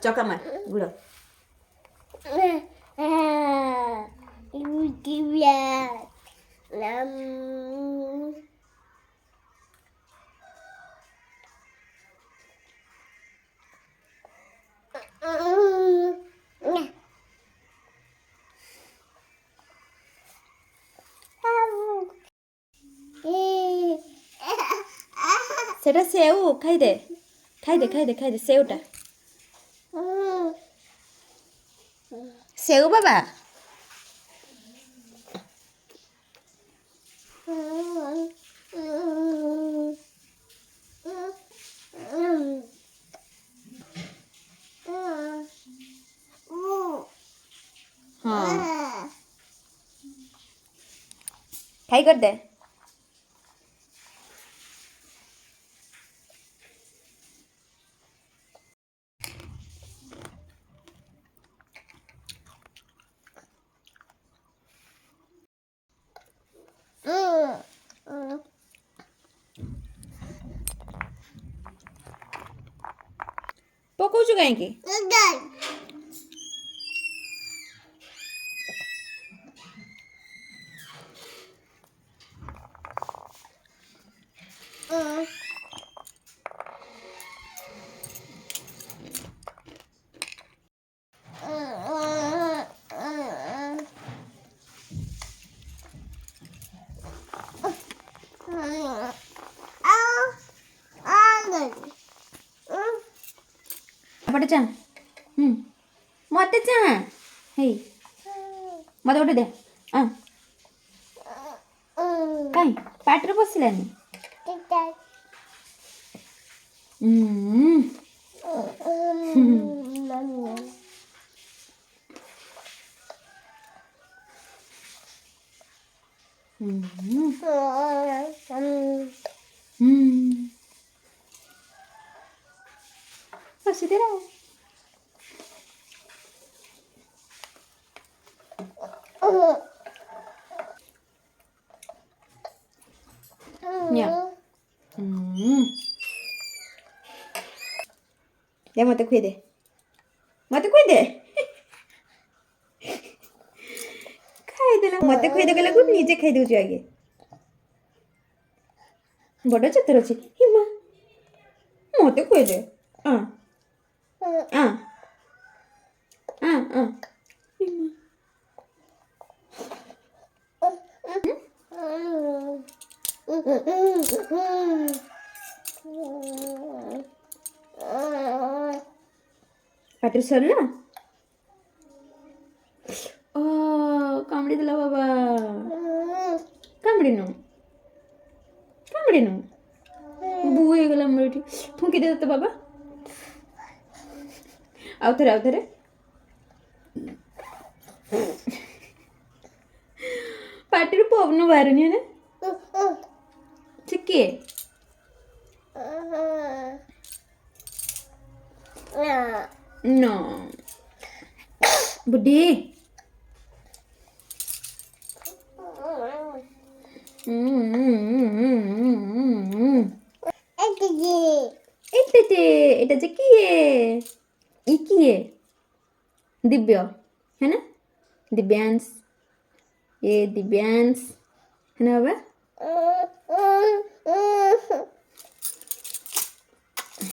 चौका मार गुड़ो सेटा सेव खाई दे सेवटा सेव बाबा हाँ खाई कर दे पकाउँछु काहीँकी पटे चा मत चा हे मत गोटे दे कहीं पाटर पशिलानी सीधे रहो दे मत खुई दे खाई देला मत खुई दे गला निजे खाई दउछु आगे बड़ चतुर अछि हिमा मत खुई दे पाटी सरला कामड़ी देला बाबा कामड़ी नु बुए गला मेरी फुंकी दे तो बाबा आउ थे पाटी रू पवन बाहरनी है ना चिक्की नो बुड्ढी এটা যে কি ই কি दिव्य है ना दिव्यांश ये दिव्यांश है ना बाबा